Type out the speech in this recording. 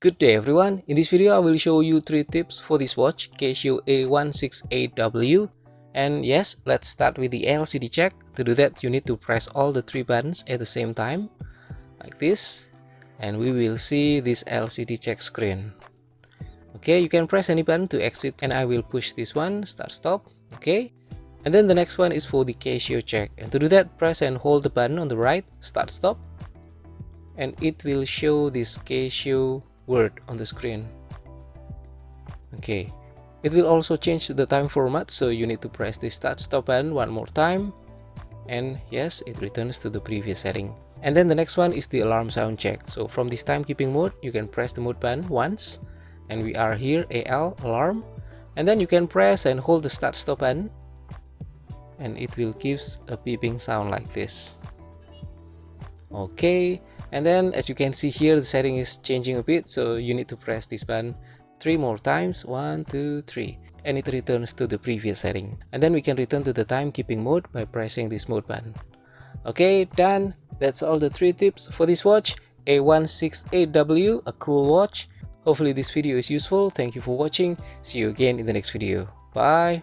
Good day everyone, in this video I will show you 3 tips for this watch, Casio A168W. And yes, let's start with the LCD check. To do that, you need to press all the 3 buttons at the same time, like this. And we will see this LCD check screen. Okay, you can press any button to exit, and I will push this one, start stop. Okay, and then the next one is for the Casio check. And to do that, press and hold the button on the right, start stop. And it will show this Casio word on the screen. Okay, it will also change the time format, so you need to press the start stop button one more time, and yes, it returns to the previous setting. And then the next one is the alarm sound check. So from this timekeeping mode, you can press the mode button once, and we are here AL alarm, and then you can press and hold the start stop button, and it will gives a beeping sound like this. Okay, and then as you can see here, the setting is changing a bit, so you need to press this button 3 more times, 1, 2, 3, and it returns to the previous setting. And then we can return to the timekeeping mode by pressing this mode button. Okay, done. That's all the 3 tips for this watch, A168W, a cool watch. Hopefully this video is useful. Thank you for watching. See you again in the next video. Bye.